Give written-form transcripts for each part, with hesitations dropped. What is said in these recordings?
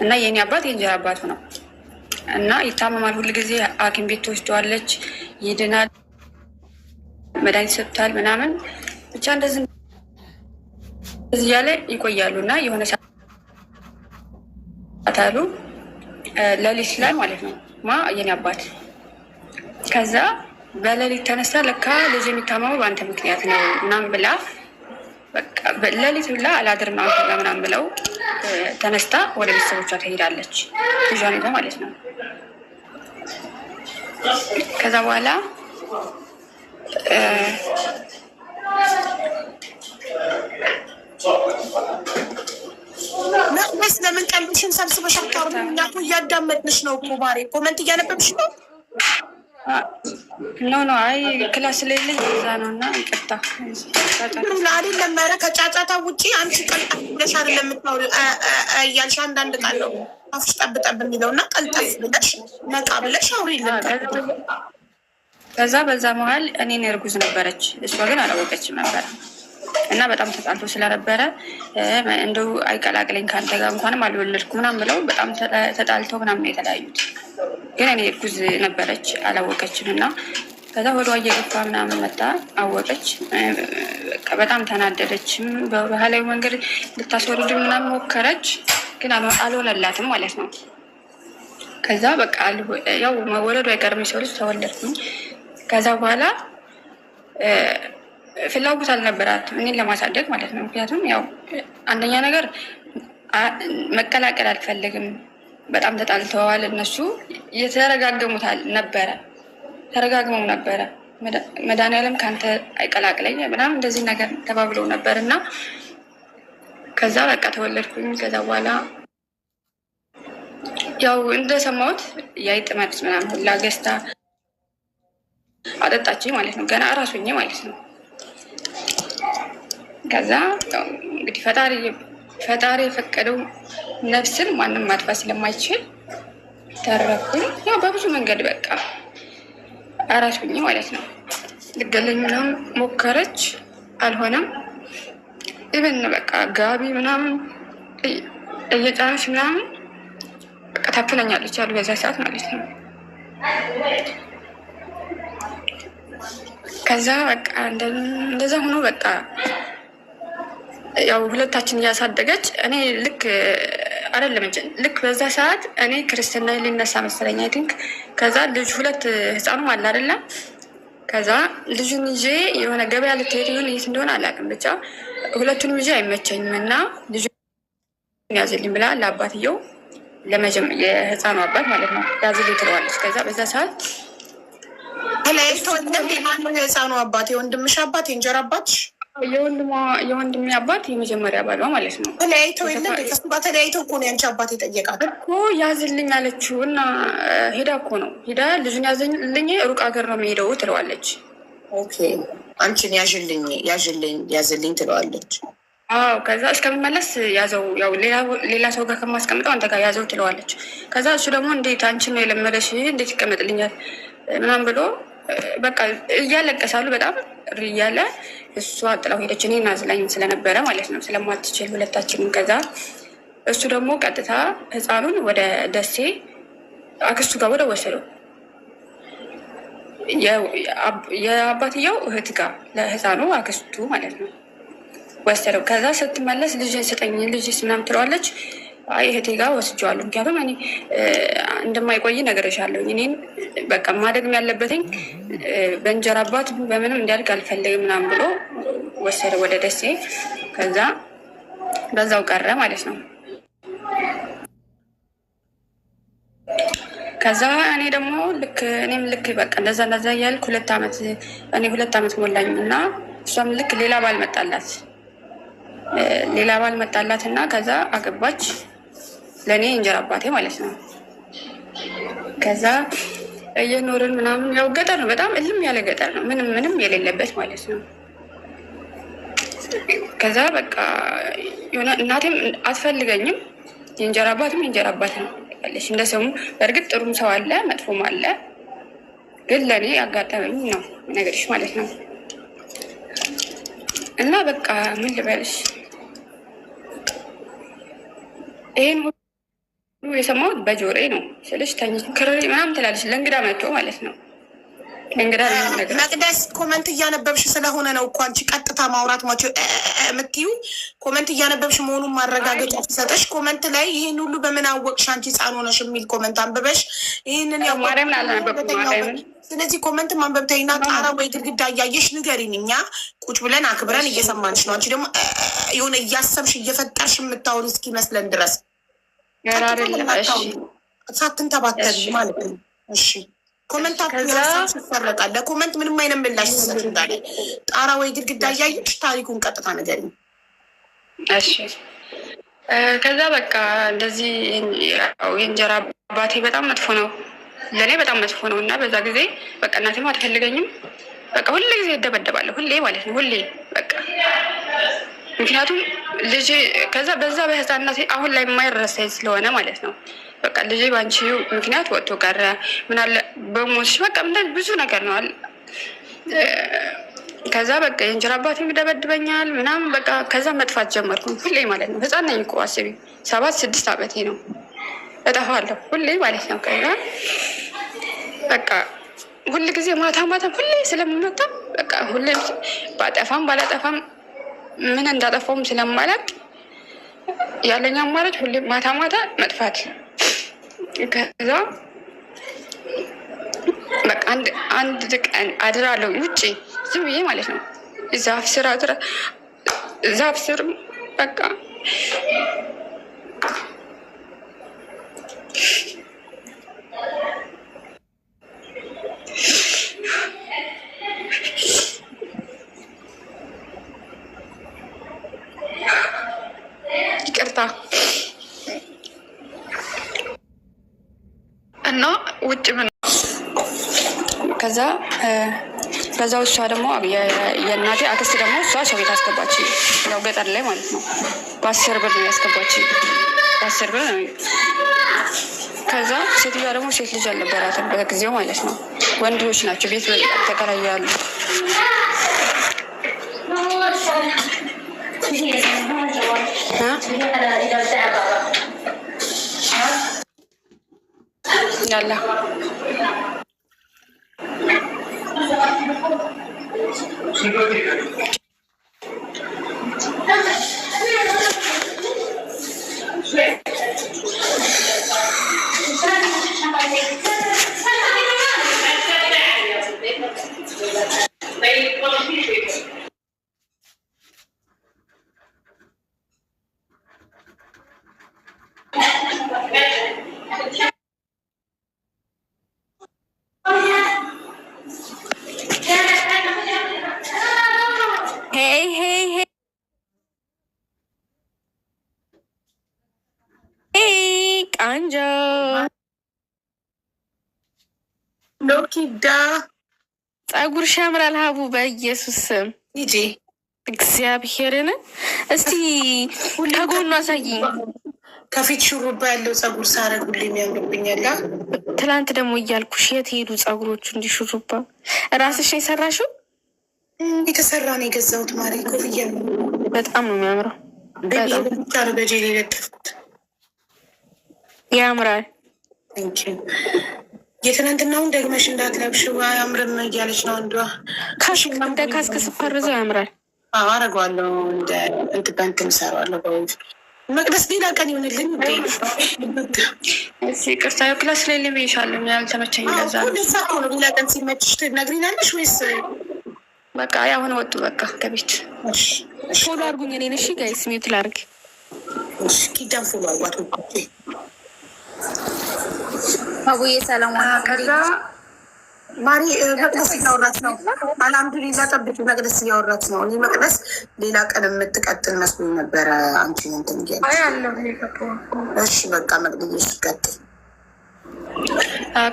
እና የኔ አባት የእንጀራ አባቱ ነው እና ይታመማል። ሁል ጊዜ ሐኪም ቤት ትወስደዋለች፣ ይድናል፣ መድኃኒት ሰጥቷል ምናምን ብቻ እንደዚህ እያለ ይቆያሉ። እና የሆነ ሰዓት አሉ ሌሊት ላይ ማለት ነው የኔ አባት ከዛ በሌሊት ተነስታ ለካ ልጅ የሚታመመው በአንተ ምክንያት ነው ምናምን ብላ በቃ ሌሊት ብላ አላድርም አንተ ጋር ምናምን ብለው ተነስታ ወደ ቤተሰቦቿ ትሄዳለች፣ ልጇን ይዛ ማለት ነው። ከዛ በኋላ መቅደስ ለምን ቀልብሽን ሰብስበሽ አታወሪም? እኛ እኮ እያዳመጥንሽ ነው እኮ ማሬ፣ ኮመንት እያነበብሽ ነው። ኖ አይ ክላስ ሌለኝ እዛ ነው እና ይቅርታ አይደለም። ኧረ ከጫጫታ ውጭ አንቺ ቀልጠፍ ብለሽ አይደለም የምታወሪው እያልሽ አንዳንድ ቃል ነው አፍሽ ጠብጠብ የሚለው እና ቀልጠፍ ብለሽ ነቃ ብለሽ አውሪልን። ከዛ በዛ መሀል እኔን እርጉዝ ነበረች፣ እሷ ግን አላወቀችም ነበረ እና በጣም ተጣልቶ ስለነበረ እንደው አይቀላቅለኝ ከአንተ ጋር እንኳንም አልወለድኩ ምናምን ብለው በጣም ተጣልተው ምናምን የተለያዩት። ግን እኔ እርጉዝ ነበረች አላወቀችም። እና ከዛ ወደ እየገፋ ምናምን መጣ፣ አወቀች። በጣም ተናደደችም። በባህላዊ መንገድ ልታስወርድ ምናምን ሞከረች፣ ግን አልሆነላትም ማለት ነው። ከዛ በቃ ያው መወለዱ አይቀርም የሰው ልጅ ተወለድኩኝ። ከዛ በኋላ ፍላጎት አልነበራትም እኔን ለማሳደግ ማለት ነው። ምክንያቱም ያው አንደኛ ነገር መቀላቀል አልፈልግም። በጣም ተጣልተዋል እነሱ እየተረጋገሙታል ነበረ፣ ተረጋግመው ነበረ። መድኃኒዓለም ከአንተ አይቀላቅለኝ ምናምን እንደዚህ ነገር ተባብለው ነበር። እና ከዛ በቃ ተወለድኩኝ። ከዛ በኋላ ያው እንደሰማሁት የአይጥ መድስ ምናምን ሁላ ገዝታ አጠጣችኝ ማለት ነው፣ ገና እራሱኝ ማለት ነው። ከዛ እንግዲህ ፈጣሪ የፈቀደው ነፍስን ማንም ማጥፋት ስለማይችል ተረፍኩኝ። ያው በብዙ መንገድ በቃ አራሱኝ ማለት ነው። ልገለኝ ምናምን ሞከረች፣ አልሆነም። ኢቨን በቃ ጋቢ ምናምን እየጫነች ምናምን በቃ ታፍነኛለች አሉ በዛ ሰዓት ማለት ነው። ከዛ በቃ እንደዛ ሆኖ በቃ ያው ሁለታችን እያሳደገች እኔ ልክ አይደለም ልክ በዛ ሰዓት እኔ ክርስትና ሊነሳ መሰለኝ አይ ቲንክ። ከዛ ልጅ ሁለት ህፃኑም አለ አይደለም። ከዛ ልጁን ይዤ የሆነ ገበያ ልትሄድ ይሆን የት እንደሆነ አላውቅም፣ ብቻ ሁለቱንም ይዤ አይመቸኝም እና ልጁ ያዝልኝ ብላ ለአባትየው የህፃኑ አባት ማለት ነው ያዝልኝ ትለዋለች። ከዛ በዛ ሰዓት የህፃኑ አባት የወንድምሽ አባት የእንጀራ አባትሽ የወንድሜ አባት የመጀመሪያ ባሏ ማለት ነው። ተለያይተው ተለያይተው እኮ ነው ያንቺ አባት የጠየቃት እኮ ያዝልኝ አለችው እና ሄዳ እኮ ነው ሄዳ ልጁን ያዝልኝ ሩቅ ሀገር ነው የሚሄደው ትለዋለች። ኦኬ አንቺን ያዝልኝ ትለዋለች። አዎ ከዛ እስከምመለስ ያዘው ያው ሌላ ሰው ጋር ከማስቀምጠው አንተ ጋር ያዘው ትለዋለች። ከዛ እሱ ደግሞ እንዴት አንቺን ነው የለመደሽ እንዴት ይቀመጥልኛል ምናምን ብሎ በቃ እያለቀሳሉ በጣም እያለ እሷ ጥላው ሄደች። እኔ ናዝላኝ ስለነበረ ማለት ነው ስለማትችል ሁለታችንም። ከዛ እሱ ደግሞ ቀጥታ ህፃኑን ወደ ደሴ አክስቱ ጋር ወደ ወሰደው የአባትየው እህት ጋር ለህፃኑ አክስቱ ማለት ነው ወሰደው። ከዛ ስትመለስ ልጅ ስጠኝ ልጅ ምናምን ትለዋለች። አይ እህቴ ጋር ወስጄዋለሁ፣ ምክንያቱም እኔ እንደማይቆይ ነግሬሻለሁኝ። እኔን በቃ ማደግም ያለበትኝ በእንጀራ አባት በምንም እንዲያድግ አልፈልግም ምናምን ብሎ ወሰደ ወደ ደሴ። ከዛ በዛው ቀረ ማለት ነው። ከዛ እኔ ደግሞ እኔም ልክ በቃ እንደዛ እያልኩ 2 ዓመት ሞላኝ እና እሷም ልክ ሌላ ባል መጣላት እና ከዛ አገባች ለእኔ እንጀራ አባቴ ማለት ነው። ከዛ እየኖርን ምናምን ያው ገጠር ነው፣ በጣም እልም ያለ ገጠር ነው፣ ምንም የሌለበት ማለት ነው። ከዛ በቃ የሆነ እናቴም አትፈልገኝም፣ የእንጀራ አባትም የእንጀራ አባት ነው ያለሽ እንደ ስሙ። በእርግጥ ጥሩም ሰው አለ መጥፎም አለ፣ ግን ለእኔ ያጋጠመኝ ነው ነገርሽ ማለት ነው። እና በቃ ምን ልበልሽ ይሄን የሰማሁት በጆሬ ነው ስልሽ ክርሪ ምናምን ትላለች። ለእንግዳ መጥቶ ማለት ነው። እንግዳ መቅደስ ኮመንት እያነበብሽ ስለሆነ ነው እኮ አንቺ ቀጥታ ማውራት የምትዩ። ኮመንት እያነበብሽ መሆኑን ማረጋገጫ ሲሰጠሽ ኮመንት ላይ ይህን ሁሉ በምን አወቅሽ አንቺ ሕፃን ሆነሽ የሚል ኮመንት አንብበሽ ይህንን ስለዚህ ኮመንት ማንበብተኝና ጣራ ወይ ግድግዳ እያየሽ ንገሪን። እኛ ቁጭ ብለን አክብረን እየሰማንሽ ነው። አንቺ ደግሞ የሆነ እያሰብሽ እየፈጠርሽ የምታወሪ እስኪመስለን ድረስ ሳትንተባተል ማለት ነው። እሺ ኮመንታችሁ ይፈረቃል። ለኮመንት ምንም አይነት ምላሽ ሲሰጥ እንዳለ ጣራ ወይ ግድግዳ እያየሽ ታሪኩን ቀጥታ ንገሪን። እሺ ከዛ በቃ እንደዚህ የእንጀራ አባቴ በጣም መጥፎ ነው፣ ለእኔ በጣም መጥፎ ነው። እና በዛ ጊዜ በቃ እናቴም አትፈልገኝም። በቃ ሁሌ ጊዜ እደበደባለሁ፣ ሁሌ ማለት ነው፣ ሁሌ በቃ ምክንያቱም ልጅ ከዛ በዛ በህፃንናቴ አሁን ላይ የማይረሳኝ ስለሆነ ማለት ነው። በቃ ልጅ በአንቺ ምክንያት ወጥቶ ቀረ ምናለ በሞትሽ በቃ ብዙ ነገር ነው አለ። ከዛ በቃ የእንጀራ አባቴ ይደበድበኛል ምናምን በቃ ከዛ መጥፋት ጀመርኩ ሁሌ ማለት ነው። ህፃን ነኝ እኮ አስቢ፣ 7-6 ዓመቴ ነው። እጠፋለሁ ሁሌ ማለት ነው። ከዛ በቃ ሁል ጊዜ ማታ ሁሌ ስለምመጣ በቃ ሁሌ ባጠፋም ባላጠፋም ምን እንዳጠፋውም ስለማላቅ ያለኝ አማራጭ ሁሌ ማታ መጥፋት። ከዛ በቃ አንድ ቀን አድራለሁ ውጭ ዝም ብዬ ማለት ነው። ዛፍ ስር በቃ ይቅርታ እና ውጭ ምን ከዛ በዛው እሷ ደግሞ የእናቴ አክስት ደግሞ እሷ ሰው ቤት አስገባች። ያው ገጠር ላይ ማለት ነው። በ10 ብር ነው ያስገባች፣ በ10 ብር ነው። ከዛ ሴትዮዋ ደግሞ ሴት ልጅ አልነበራትም በጊዜው ማለት ነው። ወንዶች ናቸው ቤት ተከራያሉ። ያላ ቃንጆ ሎኪዳ ጸጉርሽ ያምራል ሀቡ፣ በኢየሱስ ስም ሂጂ። እግዚአብሔርን እስቲ ከጎኑ አሳይኝ። ከፊት ሹሩባ ያለው ጸጉር ሳረግ ሁሌ የሚያምርብኛል። ትላንት ደግሞ እያልኩሽ የት ሄዱ ጸጉሮቹ? እንዲህ ሹሩባ ራስሽ ነው የሰራሽው? የተሰራ ነው የገዛሁት። ማሪ ኮፍያ በጣም ነው የሚያምረው። ብቻ ነው በጄል የለጠፍኩት። ያምራል። የትናንትናውን ደግመሽ እንዳትለብሽው አያምርም እያለች ነው አንዷ። እንደ ካስክ ስፈርዘው ያምራል። አረገዋለሁ እንደ እንትን እሰራዋለሁ። መቅደስ ሌላ ቀን ይሆንልኝ። ቅርታ ክላስ ላይ ልብይሻለሁ ያልተመቸኝ ለዛ ነው። ሌላ ቀን ሲመችሽ ትነግሪናለሽ ወይስ በቃ አሁን ወጡ? በቃ ከቤት ፎሎ አድርጉኝ እኔን። እሺ ጋይስ ሚዩት ላድርግ። ኪዳን ፎሎ አርጓት አቡዬ ሰላም። ከዛ ማሪ መቅደስ እያወራች ነው። አልሐምዱሊላ ጠብቂ፣ መቅደስ እያወራች ነው። እኔ መቅደስ ሌላ ቀን የምትቀጥል መስሎኝ ነበረ። አንቺ እንትን እሺ በቃ መቅደስ ትቀጥል።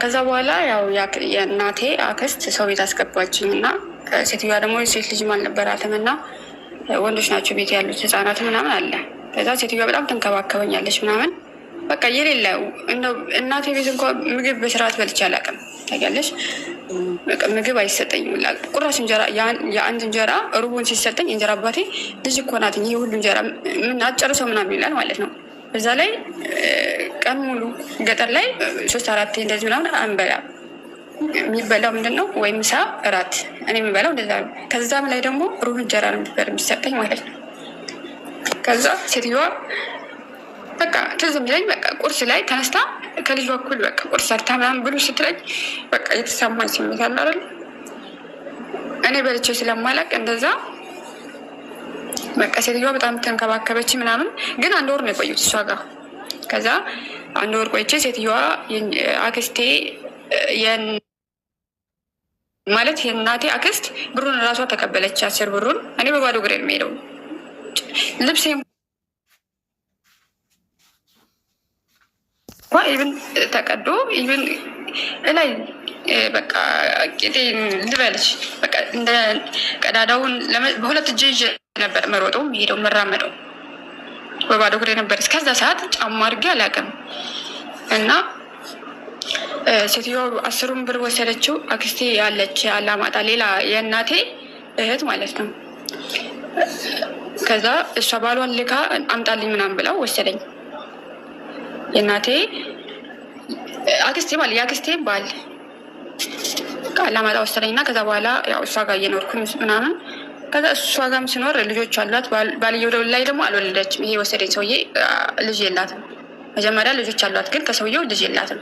ከዛ በኋላ ያው የእናቴ አክስት ሰው ቤት አስገባችኝ እና ሴትዮዋ ደግሞ ሴት ልጅም አልነበራትም እና ወንዶች ናቸው ቤት ያሉት ህፃናት ምናምን አለ። ከዛ ሴትዮዋ በጣም ትንከባከበኛለች ምናምን በቃ የሌለ እናቴ ቤት እንኳ ምግብ በስርዓት በልቼ አላውቅም። ታውቂያለሽ፣ ምግብ አይሰጠኝም። ቁራሽ እንጀራ የአንድ እንጀራ ሩቡን ሲሰጠኝ እንጀራ አባቴ ልጅ እኮ ናት ይህ ሁሉ እንጀራ ምን አጨርሰው ምናምን ይላል ማለት ነው። በዛ ላይ ቀን ሙሉ ገጠር ላይ 3-4 እንደዚህ ምናምን አንበላም። የሚበላው ምንድን ነው? ወይ ምሳ እራት። እኔ የሚበላው እንደዛ ነው። ከዛም ላይ ደግሞ ሩብ እንጀራ ነው የሚሰጠኝ ማለት ነው። ከዛ ሴትዮዋ በቃ ትዝ የሚለኝ በቃ ቁርስ ላይ ተነስታ ከልጇ እኩል በቃ ቁርስ ሰርታ ምናምን ብሉ ስትለኝ በቃ የተሰማኝ ስሜት አለ አይደል? እኔ በልቼ ስለማላቅ እንደዛ በቃ ሴትዮዋ በጣም ተንከባከበች ምናምን። ግን 1 ወር ነው የቆዩት እሷ ጋር። ከዛ 1 ወር ቆይቼ ሴትዮዋ አክስቴ ማለት የእናቴ አክስት ብሩን እራሷ ተቀበለች፣ 10 ብሩን። እኔ በባዶ እግሬ ነው የምሄደው። ልብሴ ኢቭን ተቀዶ ኢቭን እላይ በቃ ቄጤ ልበልሽ በቃ እንደ ቀዳዳውን በ2 እጄ ይዤ ነበር መሮጠው ሄደው መራመደው። በባዶ እግሬ ነበር እስከዛ ሰዓት። ጫማ አድርጌ አላውቅም። እና ሴትዮዋ 10 ብር ወሰደችው። አክስቴ ያለች አላማጣ ሌላ የእናቴ እህት ማለት ነው። ከዛ እሷ ባሏን ልካ አምጣልኝ ምናምን ብለው ወሰደኝ። የእናቴ አክስቴ ማለት የአክስቴ ባል አላማጣ ወሰደኝ እና ከዛ በኋላ ያው እሷ ጋር እየኖርኩኝ ምናምን። ከዛ እሷ ጋርም ስኖር ልጆች አሏት። ባልየው ላይ ደግሞ አልወለደችም። ይሄ ወሰደኝ ሰውዬ ልጅ የላትም። መጀመሪያ ልጆች አሏት፣ ግን ከሰውየው ልጅ የላትም።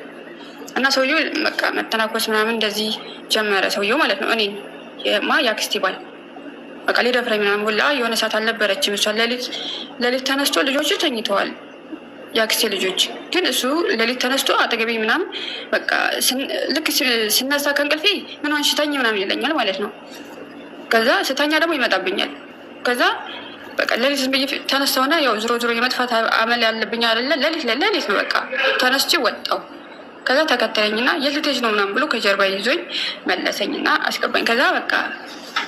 እና ሰውየው በቃ መተናኮስ ምናምን እንደዚህ ጀመረ። ሰውየው ማለት ነው እኔን የአክስቴ ባል በቃ ሊደፍረኝ ምናምን ሁላ። የሆነ ሰዓት አልነበረችም እሷ። ሌሊት ተነስቶ ልጆቹ ተኝተዋል፣ የአክስቴ ልጆች። ግን እሱ ሌሊት ተነስቶ አጠገቤ ምናምን በቃ ልክ ስነሳ ከእንቅልፌ ምን ሆንሽ ተኝ ምናምን ይለኛል ማለት ነው። ከዛ ስተኛ ደግሞ ይመጣብኛል። ከዛ በቃ ሌሊት ዝም ብዬ ተነሳውና ያው ዞሮ የመጥፋት አመል ያለብኝ አይደለ? ሌሊት ነው በቃ ተነስቼ ወጣው። ከዛ ተከተለኝና የት ልትሄጂ ነው ምናምን ብሎ ከጀርባ ይዞኝ መለሰኝና አስገባኝ። ከዛ በቃ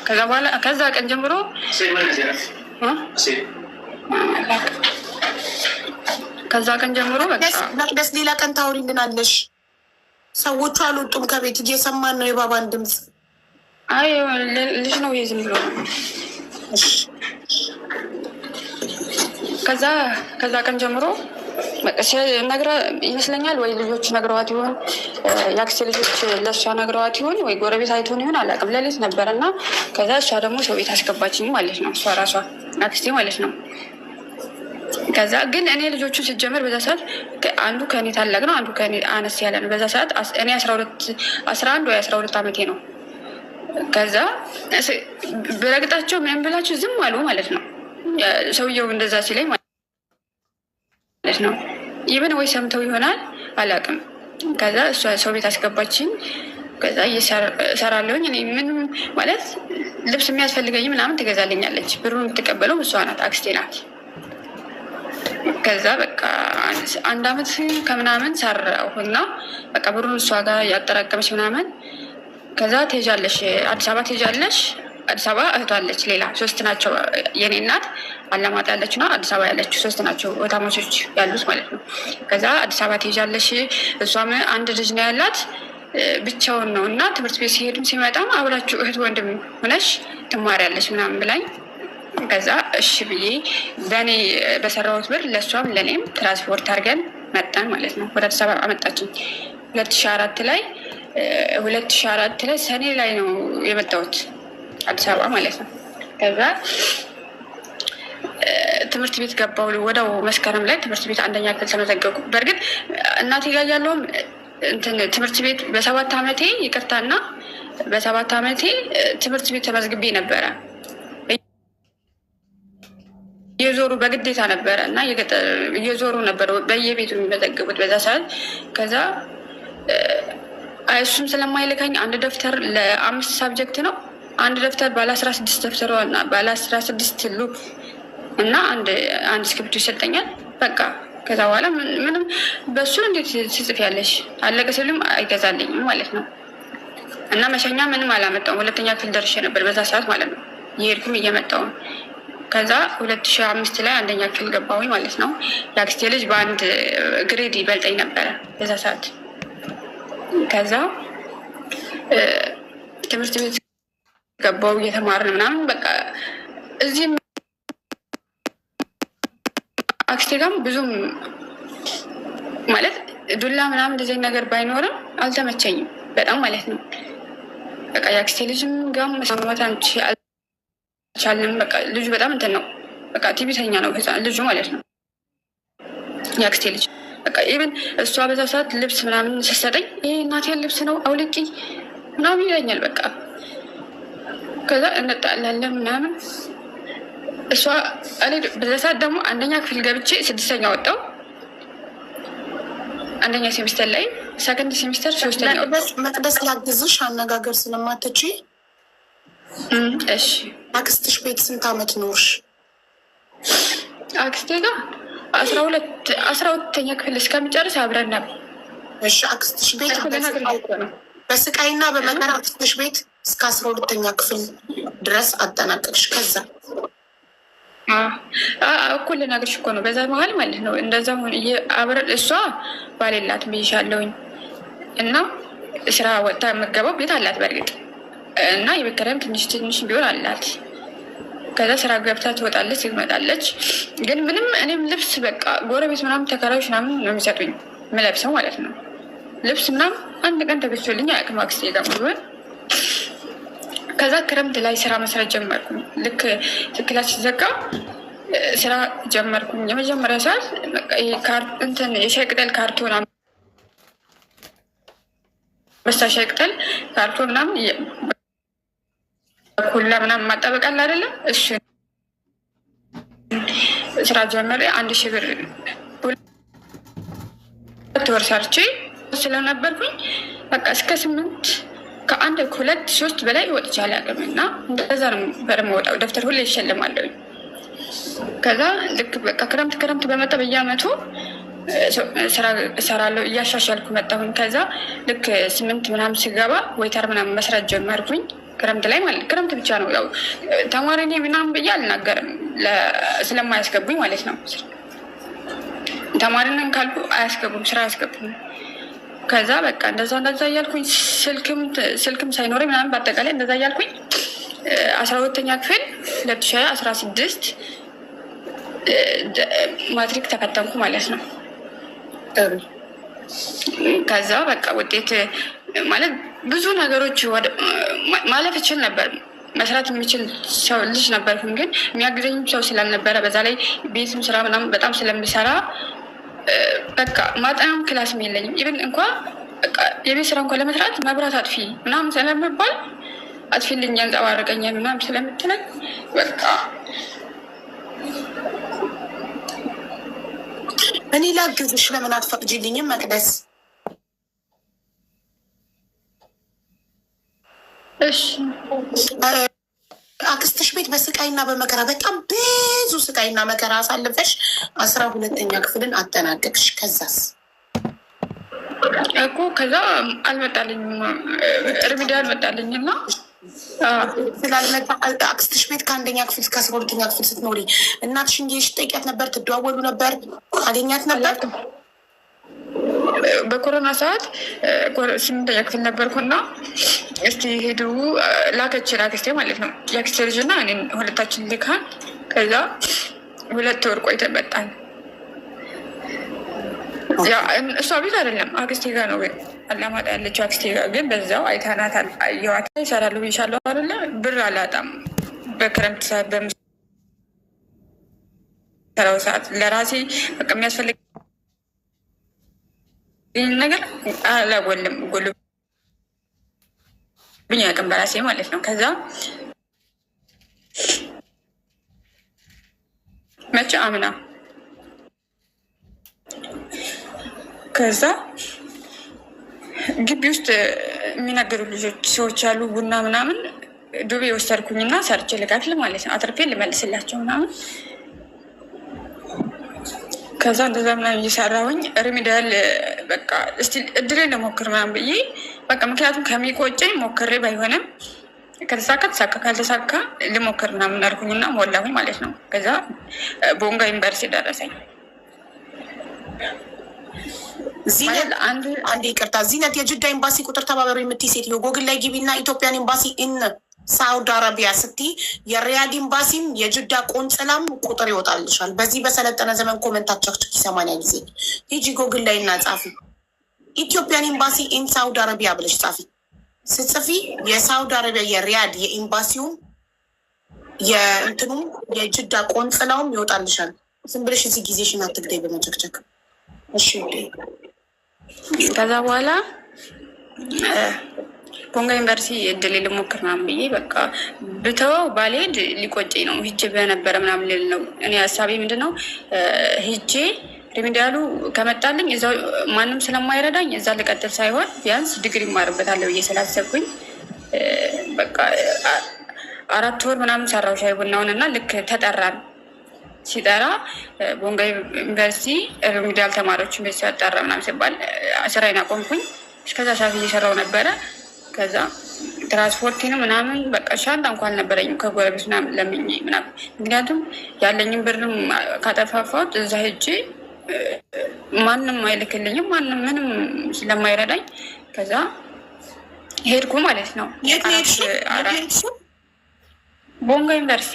ከዛ በኋላ ከዛ ቀን ጀምሮ በቃ ደስ ሌላ ቀን ታውሪልናለሽ። ሰዎቹ አልወጡም ከቤት እየሰማን ነው የባባን ድምፅ። አይ ልጅ ነው ዝም ብሎ። ከዛ ቀን ጀምሮ ነግረ ይመስለኛል ወይ ልጆች ነግረዋት ይሆን የአክስቴ ልጆች ለእሷ ነግረዋት ይሆን ወይ ጎረቤት አይቶን ይሆን አላውቅም። ሌሊት ነበር እና ከዛ እሷ ደግሞ ሰው ቤት አስገባችኝ ማለት ነው። እሷ ራሷ አክስቴ ማለት ነው። ከዛ ግን እኔ ልጆቹን ሲጀመር በዛ ሰዓት አንዱ ከእኔ ታላቅ ነው፣ አንዱ ከእኔ አነስ ያለ ነው። በዛ ሰዓት እኔ 11 ወይ 12 ዓመቴ ነው። ከዛ ብረግጣቸው ምን ብላቸው ዝም አሉ ማለት ነው። ሰውየው እንደዛ ሲለኝ ማለት ነው። ይብን ወይ ሰምተው ይሆናል አላውቅም። ከዛ እሷ ሰው ቤት አስገባችኝ። ከዛ እሰራለሁኝ እኔ ምንም ማለት ልብስ የሚያስፈልገኝ ምናምን ትገዛልኛለች። ብሩን የምትቀበለው እሷ ናት፣ አክስቴ ናት። ከዛ በቃ 1 ዓመት ከምናምን ሰራሁና በቃ ብሩን እሷ ጋር ያጠራቀመች ምናምን። ከዛ ትሄጃለሽ አዲስ አበባ ትሄጃለሽ። አዲስ አበባ እህቷለች ሌላ 3 ናቸው። የኔ እናት አላማጣ ያለች እና አዲስ አበባ ያለችው 3 ናቸው እህታማቾች ያሉት ማለት ነው። ከዛ አዲስ አበባ ትሄጃለሽ። እሷም 1 ልጅ ነው ያላት፣ ብቻውን ነው እና ትምህርት ቤት ሲሄድም ሲመጣም አብራችሁ እህት ወንድም ሆነሽ ትማሪያለሽ ምናምን ብላኝ። ከዛ እሺ ብዬ በእኔ በሰራሁት ብር ለእሷም ለእኔም ትራንስፖርት አድርገን መጣን ማለት ነው። ወደ አዲስ አበባ አመጣችኝ 2004 ላይ ሰኔ ላይ ነው የመጣሁት አዲስ አበባ ማለት ነው። ከዛ ትምህርት ቤት ገባሁ ወደው መስከረም ላይ ትምህርት ቤት 1ኛ ክፍል ተመዘገብኩ። በእርግጥ እናቴ ጋር ያለውም ትምህርት ቤት በ7 ዓመቴ ይቅርታና በ7 ዓመቴ ትምህርት ቤት ተመዝግቤ ነበረ። እየዞሩ በግዴታ ነበረ እና እየዞሩ ነበር በየቤቱ የሚመዘግቡት በዛ ሰዓት። ከዛ እሱም ስለማይልከኝ 1 ደብተር ለ5 ሳብጀክት ነው። 1 ደብተር ባለ 16 ደብተር እና ባለ 16 ሉክ እና አንድ እስክሪብቶ ይሰጠኛል በቃ። ከዛ በኋላ ምንም በሱ እንዴት ትጽፊያለሽ አለቀ ሲሉም አይገዛልኝም ማለት ነው። እና መሸኛ ምንም አላመጣውም። 2ኛ ክፍል ደርሼ ነበር በዛ ሰዓት ማለት ነው። የሄድኩም እየመጣው። ከዛ 2005 ላይ 1ኛ ክፍል ገባሁኝ ማለት ነው። የአክስቴ ልጅ በ1 ግሬድ ይበልጠኝ ነበረ በዛ ሰዓት። ከዛ ትምህርት ቤት ገባሁ እየተማርን ምናምን በቃ እዚህም አክስቴ ጋርም ብዙም ማለት ዱላ ምናምን እንደዚህ ነገር ባይኖርም አልተመቸኝም በጣም ማለት ነው። በቃ የአክስቴ ልጅም ጋም መስማማት አልቻልንም። በቃ ልጁ በጣም እንትን ነው። በቃ ቲቪተኛ ነው ልጁ ማለት ነው። የአክስቴ ልጅ በቃ ኢቨን እሷ በዛ ሰዓት ልብስ ምናምን ስትሰጠኝ ይሄ እናቴን ልብስ ነው አውልቂ ምናምን ይለኛል። በቃ ከዛ እንጣላለን ምናምን እሷ እኔ በዛ ሰዓት ደግሞ አንደኛ ክፍል ገብቼ 6ኛ ወጣው። አንደኛ ሴሚስተር ላይ ሰከንድ ሴሚስተር 3ኛ ወጣው። መቅደስ ላግዝሽ አነጋገር ስለማትች። እሺ አክስትሽ ቤት ስንት አመት ኖርሽ? አክስቴ ጋር 12ኛ ክፍል እስከሚጨርስ አብረን ነበር። እሺ አክስትሽ ቤት በስቃይና በመከራ አክስትሽ ቤት እስከ 12ኛ ክፍል ድረስ አጠናቀቅሽ። ከዛ እኩል ልነግርሽ እኮ ነው። በዛ መሀል ማለት ነው እንደዛ አብረን እሷ ባሌላት ብይሻለሁኝ እና ስራ ወጥታ የምገባው ቤት አላት በእርግጥ እና የቤት ኪራይም ትንሽ ቢሆን አላት። ከዛ ስራ ገብታ ትወጣለች ትመጣለች። ግን ምንም እኔም ልብስ በቃ ጎረቤት ምናምን ተከራዮች ምናምን ነው የሚሰጡኝ የምለብሰው ማለት ነው። ልብስ ምናምን አንድ ቀን ተገዝቶልኝ አያውቅም አክስቴ ጋር ቢሆን። ከዛ ክረምት ላይ ስራ መስራት ጀመርኩኝ። ልክ ክላስ ሲዘጋ ስራ ጀመርኩኝ። የመጀመሪያ ሰዓት እንትን የሻይ ቅጠል ካርቶን በስታ ሻይ ቅጠል ካርቶን ምናምን ኩላ ምናምን ማጣበቃል አይደለም እሱ ስራ ጀመረ። 1000 ብር 2 ወር ሰርቼ ስለነበርኩኝ በቃ እስከ 8 ከ1 2 3 በላይ ወጥቼ አላውቅም። እና እንደዛ ነው በመወጣው ደብተር ሁሌ ይሸልማለሁ። ከዛ ልክ በቃ ክረምት በመጣ በየአመቱ ስራ እሰራለሁ እያሻሻልኩ መጣሁኝ። ከዛ ልክ 8 ምናምን ሲገባ ወይተር ምናምን መስራት ጀመርኩኝ። ክረምት ላይ ማለት ክረምት ብቻ ነው ያው ተማሪ ነኝ ምናምን ብዬ አልናገርም ስለማያስገቡኝ ማለት ነው። ተማሪ ነኝ ካልኩ አያስገቡም፣ ስራ አያስገቡም። ከዛ በቃ እንደዛ እያልኩኝ ስልክም ሳይኖረኝ ምናምን በአጠቃላይ እንደዛ እያልኩኝ 12ኛ ክፍል 2016 ማትሪክ ተፈተንኩ ማለት ነው። ከዛ በቃ ውጤት ማለት ብዙ ነገሮች ማለፍ እችል ነበር። መስራት የሚችል ሰው ልጅ ነበርኩኝ። ግን የሚያግዘኝም ሰው ስላልነበረ በዛ ላይ ቤትም ስራ ምናምን በጣም ስለምሰራ በቃ ማጠናም ክላስም የለኝም። ኢቭን እንኳ በቃ የቤት ስራ እንኳ ለመስራት መብራት አጥፊ ምናምን ስለምባል አጥፊልኝ ያንጸባርቀኛል ምናምን ስለምትለኝ በቃ እኔ ላግዝሽ ለምን አትፈቅጂልኝም መቅደስ? እሺ አክስትሽ ቤት በስቃይና በመከራ በጣም ብዙ ስቃይና መከራ አሳልፈሽ 12ኛ ክፍልን አጠናቀቅሽ። ከዛስ እኮ ከዛ አልመጣልኝም እርምጃ አልመጣልኝ እና ስላልመጣ አክስትሽ ቤት ከ1ኛ ክፍል እስከ 12ኛ ክፍል ስትኖሪ እናትሽ እንዲሽ ጠይቂያት ነበር? ትደዋወሉ ነበር? አገኛት ነበር? በኮሮና ሰዓት 8ኛ ክፍል ነበርኩና እስቲ ሄዱ ላከችን አክስቴ ማለት ነው። የአክስቴ ልጅና እኔ ሁለታችን ልካን ከዛ 2 ወር ቆይተን መጣን። እሷ ቤት አይደለም አክስቴ ጋር ነው አላማጣ ያለችው አክስቴ ጋር። ግን በዛው አይታናት አየዋት። ይሰራሉ ይሻለው አይደለ? ብር አላጣም። በክረምት ሰዓት በምሰራው ሰዓት ለራሴ በቃ የሚያስፈልግ ይህን ነገር አላጎልም ጎልብኝ ያቅም በራሴ ማለት ነው። ከዛ መቼ አምና ከዛ ግቢ ውስጥ የሚነገሩ ሰዎች ያሉ ቡና ምናምን ዱቤ ወሰድኩኝና ሰርቼ ልከፍል ማለት ነው። አትርፌ ልመልስላቸው ምናምን። ከዛ እንደዛ ምናምን እየሰራሁኝ ሪሚዲያል በቃ እስቲ እድሌ ለሞክር ምናምን ብዬ በቃ ምክንያቱም ከሚቆጨኝ ሞክሬ ባይሆንም ከተሳካ ተሳካ፣ ካልተሳካ ልሞክር ምናምን አልኩኝና ሞላሁኝ ማለት ነው። ከዛ ቦንጋ ዩኒቨርሲቲ ደረሰኝ። አንድ ይቅርታ፣ ዚነት የጅዳ ኤምባሲ ቁጥር ተባበሩ የምትይ ሴትዮ ጎግል ላይ ግቢ እና ኢትዮጵያን ኤምባሲ ኢን ሳውዲ አረቢያ ስትይ የሪያድ ኤምባሲም የጅዳ ቆንጽላም ቁጥር ይወጣልሻል። በዚህ በሰለጠነ ዘመን ኮመንታቸው 80 ጊዜ ሂጂ ጎግል ላይ እና ጻፊ ኢትዮጵያን ኤምባሲ ኢን ሳውዲ አረቢያ ብለሽ ጻፊ። ስጽፊ የሳውዲ አረቢያ የሪያድ የኤምባሲውም የእንትኑም የጅዳ ቆንጽላውም ይወጣልሻል። ዝም ብለሽ እዚህ ጊዜሽን አትግደይ በመጨቅጨቅ እሺ። ከዛ በኋላ ቦንጋ ዩኒቨርሲቲ እድል ልሞክር ምናምን ብዬ በቃ ብተወው ባልሄድ ሊቆጨኝ ነው። ሂጄ በነበረ ምናምን ልል ነው እኔ ሀሳቤ ምንድን ነው ሂጄ ሪሚዲያሉ ከመጣልኝ እዛው ማንም ስለማይረዳኝ እዛ ልቀጥል ሳይሆን ቢያንስ ዲግሪ ይማርበታለሁ ብዬ ስላሰብኩኝ በቃ 4 ወር ምናምን ሰራው ሻይ ቡናውን እና ልክ ተጠራን። ሲጠራ ቦንጋ ዩኒቨርሲቲ ሪሚዲያል ተማሪዎች ቤተሰብ ያጠራ ምናምን ሲባል ስራዬን አቆምኩኝ። እስከዛ ሰዓት እየሰራው ነበረ። ከዛ ትራንስፖርቲን ምናምን በቃ ሻንጣ እንኳን አልነበረኝም ከጎረቤት ምናምን ለምኜ ምናምን፣ ምክንያቱም ያለኝም ብርም ካጠፋፋሁት እዛ ሄጄ ማንም አይልክልኝም ማንም ምንም ስለማይረዳኝ ከዛ ሄድኩ ማለት ነው። ቦንጋ ዩኒቨርሲቲ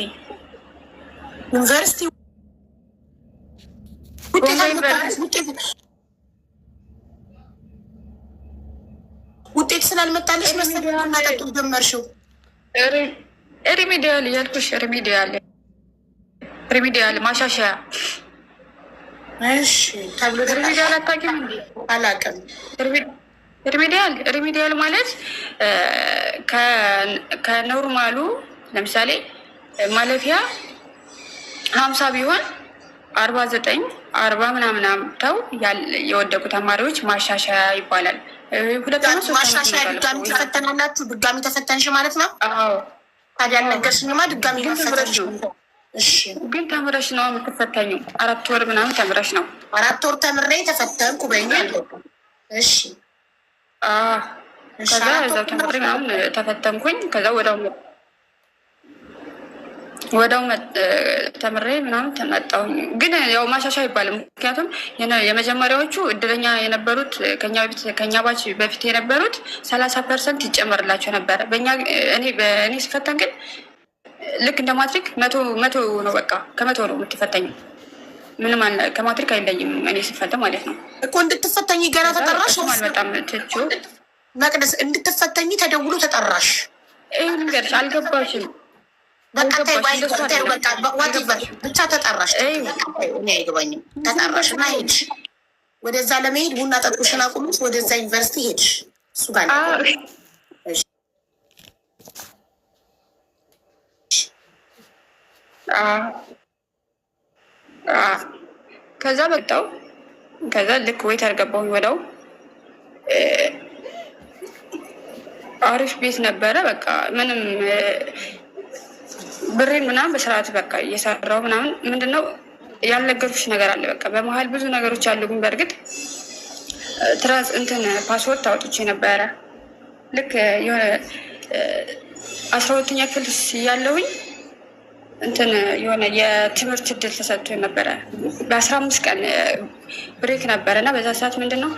ውጤት ስላልመጣልሽ መሰለኝ እናጠጡ ጀመርሽው። ሪሚዲያል እያልኩሽ ሪሚዲያል ማሻሻያ። እሺ ተብሎ ሪሚዲያል አታውቂም እንዴ? አላውቅም። ሪሚዲያል ማለት ከኖርማሉ ለምሳሌ ማለፊያ 50 ቢሆን 49 40 ምናምን አምጥተው የወደቁ ተማሪዎች ማሻሻያ ይባላል። ማሻሻያ ድጋሚ ተፈተናላችሁ? ድጋሚ ተፈተንሽ ማለት ነው? ታዲያ አልነገርሽኝማ። ድጋሚ ተፈተንሽ ግን ተምረሽ ነው የምትፈተኙ። 4 ወር ምናምን ተምረሽ ነው። 4 ወር ተምሬ ተፈተንኩ በኛ። እሺ ከዛ እዛው ተምሬ ምናምን ተፈተንኩኝ። ከዛ ወደው ተምሬ ምናምን ተመጣሁኝ። ግን ያው ማሻሻያ ይባላል። ምክንያቱም የመጀመሪያዎቹ እድለኛ የነበሩት ከኛ ባች በፊት የነበሩት 30% ይጨመርላቸው ነበረ። እኔ ስፈተን ግን ልክ እንደ ማትሪክ መቶ ነው። በቃ ከመቶ ነው የምትፈተኝ። ምንም ከማትሪክ አይለይም። እኔ ስፈተን ማለት ነው እኮ እንድትፈተኝ ገና ተጠራሽ። አልመጣም ትቹ መቅደስ እንድትፈተኝ ተደውሎ ተጠራሽ። ይህ ልንገርሽ አልገባሽም። ብቻ ተጠራሽ። እኔ አይገባኝም። ተጠራሽ እና ሄድሽ። ወደዛ ለመሄድ ቡና ጠጡሽን አቁሙት። ወደዛ ዩኒቨርሲቲ ሄድሽ እሱ ጋር ከዛ በጣው ከዛ ልክ ዌይተር ገባሁኝ። ወደው አሪፍ ቤት ነበረ። በቃ ምንም ብሬን ምናምን በስርዓት በቃ እየሰራው ምናምን ምንድነው ያልነገርኩሽ ነገር አለ። በቃ በመሀል ብዙ ነገሮች አሉ። ግን በእርግጥ ፓስፖርት አውጥቼ ነበረ። ልክ የሆነ 12ኛ ክፍል ያለሁኝ የሆነ የትምህርት እድል ተሰጥቶ ነበረ። በ15 ቀን ብሬክ ነበረ እና በዛ ሰዓት ምንድነው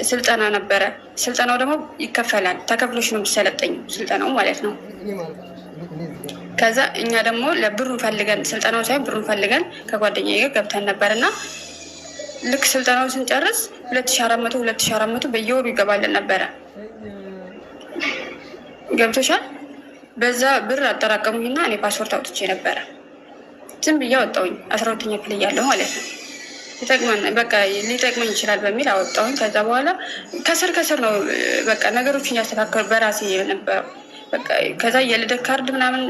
ስልጠና ነበረ። ስልጠናው ደግሞ ይከፈላል። ተከፍሎች ነው የሚሰለጠኝ ስልጠናው ማለት ነው። ከዛ እኛ ደግሞ ለብሩን ፈልገን ስልጠናው ሳይሆን ብሩን ፈልገን ከጓደኛዬ ጋር ገብተን ነበር እና ልክ ስልጠናውን ስንጨርስ 2400 በየወሩ ይገባልን ነበረ። ገብቶሻል? በዛ ብር አጠራቀሙኝና እኔ ፓስፖርት አውጥቼ ነበረ። ዝም ብዬ አወጣሁኝ 12ኛ ክፍል እያለሁ ማለት ነው። ሊጠቅመኝ ይችላል በሚል አወጣሁኝ። ከዛ በኋላ ከስር ነው በቃ ነገሮችን እያስተካከሉ በራሴ ነበረው። ከዛ የልደት ካርድ ምናምን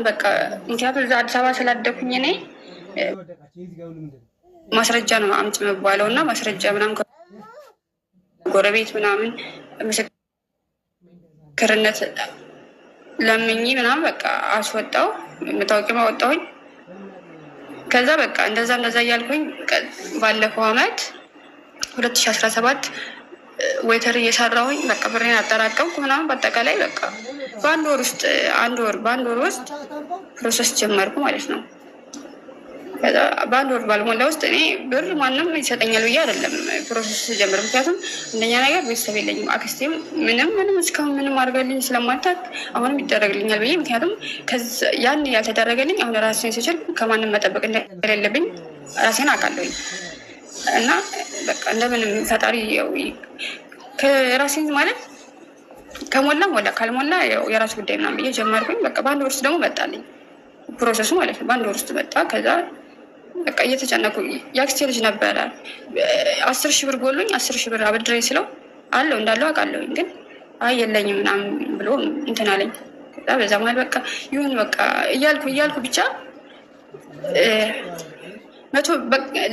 በቃ ምክንያቱም እዛ አዲስ አበባ ስላደኩኝ እኔ ማስረጃ ነው አምጥ የሚባለው እና ማስረጃ ምናምን ጎረቤት ምናምን ምስክርነት ለምኝ ምናምን በቃ አስወጣው። መታወቂያ አወጣሁኝ። ከዛ በቃ እንደዛ እያልኩኝ ባለፈው አመት 2017 ዌይተር እየሰራሁኝ በቃ ብሬን አጠራቀምኩ ምናምን። በአጠቃላይ በቃ በአንድ ወር ውስጥ ፕሮሰስ ጀመርኩ ማለት ነው። ከዛ በአንድ ወር ባልሞላ ውስጥ እኔ ብር ማንም ይሰጠኛል ብዬ አይደለም ፕሮሰስ ጀምር። ምክንያቱም እንደኛ ነገር ቤተሰብ የለኝም። አክስቴም ምንም እስካሁን ምንም አድርገልኝ ስለማታውቅ አሁንም ይደረግልኛል ብዬ ምክንያቱም ያን ያልተደረገልኝ አሁን ራሴን ስችል ከማንም መጠበቅ እንደሌለብኝ ራሴን አውቃለሁኝ። እና በቃ እንደምንም ፈጣሪ ከራሴን ማለት ከሞላ ሞላ ካልሞላ የራሱ ጉዳይ ምናምን ብዬ ጀመርኩኝ። በቃ በአንድ ወር ውስጥ ደግሞ መጣልኝ ፕሮሰሱ ማለት ነው። በአንድ ወር ውስጥ መጣ። ከዛ በቃ እየተጨነኩ የአክስቴ ልጅ ነበረ 10,000 ብር ጎሎኝ 10,000 ብር አበድረኝ ስለው አለው እንዳለው አውቃለሁኝ ግን አይ የለኝም ምናምን ብሎ እንትን አለኝ። ከዛ በዛ መሀል በቃ ይሁን በቃ እያልኩ ብቻ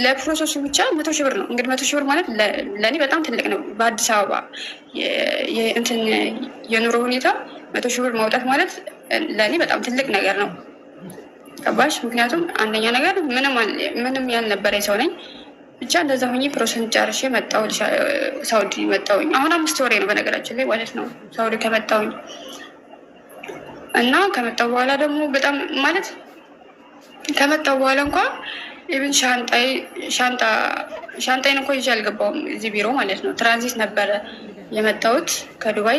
ለፕሮሰሱ ብቻ 100,000 ብር ነው እንግዲህ 100,000 ብር ማለት ለእኔ በጣም ትልቅ ነው። በአዲስ አበባ እንትን የኑሮ ሁኔታ 100,000 ብር ማውጣት ማለት ለእኔ በጣም ትልቅ ነገር ነው። ገባሽ? ምክንያቱም አንደኛ ነገር ምንም ያልነበረ ሰው ነኝ። ብቻ እንደዛ ሆኜ ፕሮሰስ ጨርሼ መጣሁ። ሳውዲ መጣሁኝ። አሁን 5 ወሬ ነው በነገራችን ላይ ማለት ነው ሳውዲ ከመጣሁኝ እና ከመጣሁ በኋላ ደግሞ በጣም ማለት ከመጣሁ በኋላ እንኳን ኢቭን ሻንጣይን እንኳ ይዤ አልገባሁም እዚህ ቢሮ ማለት ነው። ትራንዚት ነበረ የመጣሁት ከዱባይ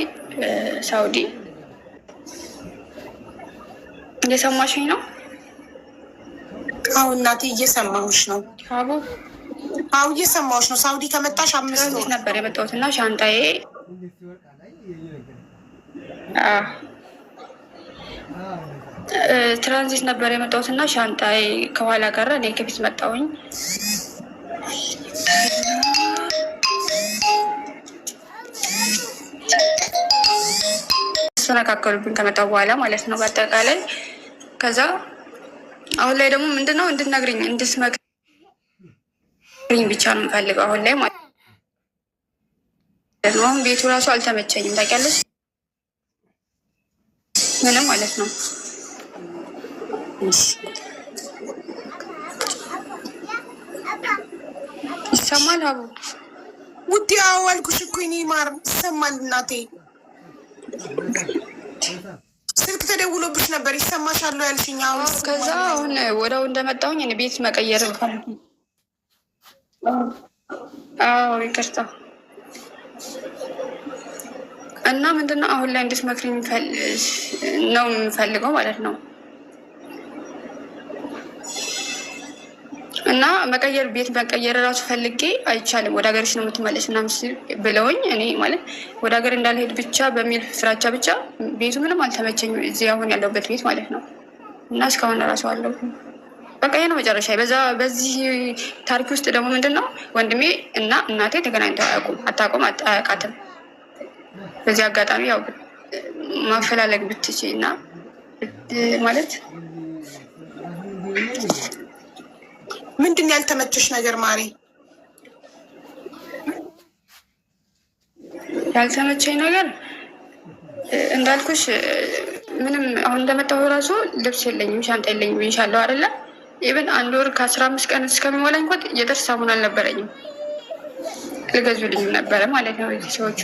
ሳውዲ። እየሰማሽኝ ነው? አዎ እናቴ እየሰማሁሽ ነው። አዎ እየሰማሁሽ ነው። ሳውዲ ከመጣሽ 5 ወር ነበር የመጣሁት እና ሻንጣዬ ትራንዚት ነበር የመጣሁት እና ሻንጣዬ ከኋላ ቀረ። እኔ ከፊት መጣሁኝ። ተነካከሉብኝ ከመጣሁ በኋላ ማለት ነው በአጠቃላይ። ከዛ አሁን ላይ ደግሞ ምንድነው እንድትነግሪኝ እንድትመክሪኝ ብቻ ነው የምፈልገው አሁን ላይ ማለት ነው። አሁን ቤቱ ራሱ አልተመቸኝም ታውቂያለሽ፣ ምንም ማለት ነው። ይሰማል አቡ ውዴ? አዎ አልኩሽ እኮ የእኔ ማር ይሰማል እናቴ። ስልክ ተደውሎብሽ ነበር ይሰማሻል ያልሽኝ? ከዛ አሁን ወደው እንደመጣሁኝ እኔ ቤት መቀየር ይቅርታ እና ምንድነው አሁን ላይ እንድትመክሪኝ ነው የምፈልገው ማለት ነው። እና ቤት መቀየር እራሱ ፈልጌ አይቻልም፣ ወደ ሀገርሽ ነው የምትመለሽ ምናምን ብለውኝ እኔ ማለት ወደ ሀገር እንዳልሄድ ብቻ በሚል ፍራቻ ብቻ ቤቱ ምንም አልተመቸኝም፣ እዚህ አሁን ያለሁበት ቤት ማለት ነው። እና እስካሁን እራሱ አለሁ። በቃ ይሄ ነው መጨረሻ። በዚህ ታሪክ ውስጥ ደግሞ ምንድን ነው ወንድሜ እና እናቴ ተገናኝተው አያውቃትም። በዚህ አጋጣሚ ያው ማፈላለግ ብትችይ እና ማለት ምንድን ያልተመቸሽ ነገር ማሪ? ያልተመቸኝ ነገር እንዳልኩሽ ምንም አሁን እንደመጣሁ ራሱ ልብስ የለኝም፣ ሻንጣ የለኝም ይሻለው አይደለ? ኢቨን 1 ወር ከ15 ቀን እስከሚሞላኝ እንኳን የጥርስ ሳሙና አልነበረኝም፣ ልገዙልኝም ነበረ ማለት ነው እዚህ ሰዎቹ።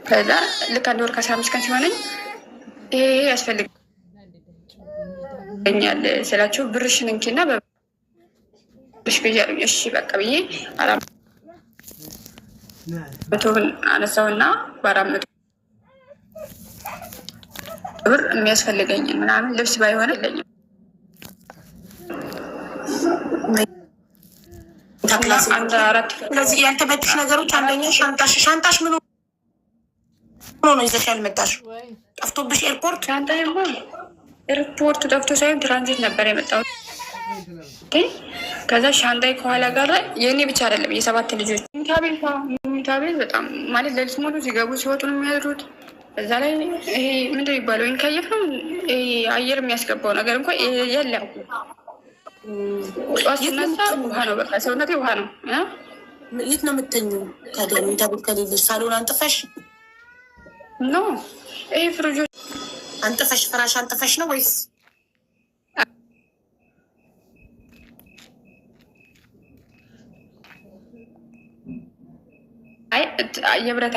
ከዛ ልክ 1 ወር ከ15 ቀን ሲሆነኝ ይሄ ያስፈልገኛል ስላቸው ብርሽን እንኪና ብሽ ገዣሉኝ። እሺ በቃ ብዬ 400 ብር አነሳውና በ400 ብር የሚያስፈልገኝን ምናምን ልብስ ባይሆን የለኝም። ስለዚህ ያልተመቹሽ ነገሮች አንደኛ ሻንጣሽ ምን ሆኖ ነው ይዘሽ ያልመጣሽ? ጠፍቶብሽ ኤርፖርት? ሻንጣ ኤርፖርት ጠፍቶ ሳይሆን ትራንዚት ነበር የመጣሁት። ከዛ ሻንጣይ ከኋላ ጋር የእኔ ብቻ አይደለም የ7 ልጆች መኝታ ቤት በጣም ማለት ሌሊት ሙሉ ሲገቡ ሲወጡ ነው የሚያድሩት። በዛ ላይ ይሄ ምንድን ይባለው ከየፍ ነው አየር የሚያስገባው ነገር እንኳ የለም። ጠዋት ስነሳ ውሃ ነው፣ በቃ ሰውነቴ ውሃ ነው። የት ነው የምተኘው ታዲያ? መኝታ ቤት ከሌለሽ ሳሎን አንጥፈሽ ነው ይሄ ፍሪጆች አንጥፈሽ ፍራሽ አንጥፈሽ ነው ወይስ? አይ የብረት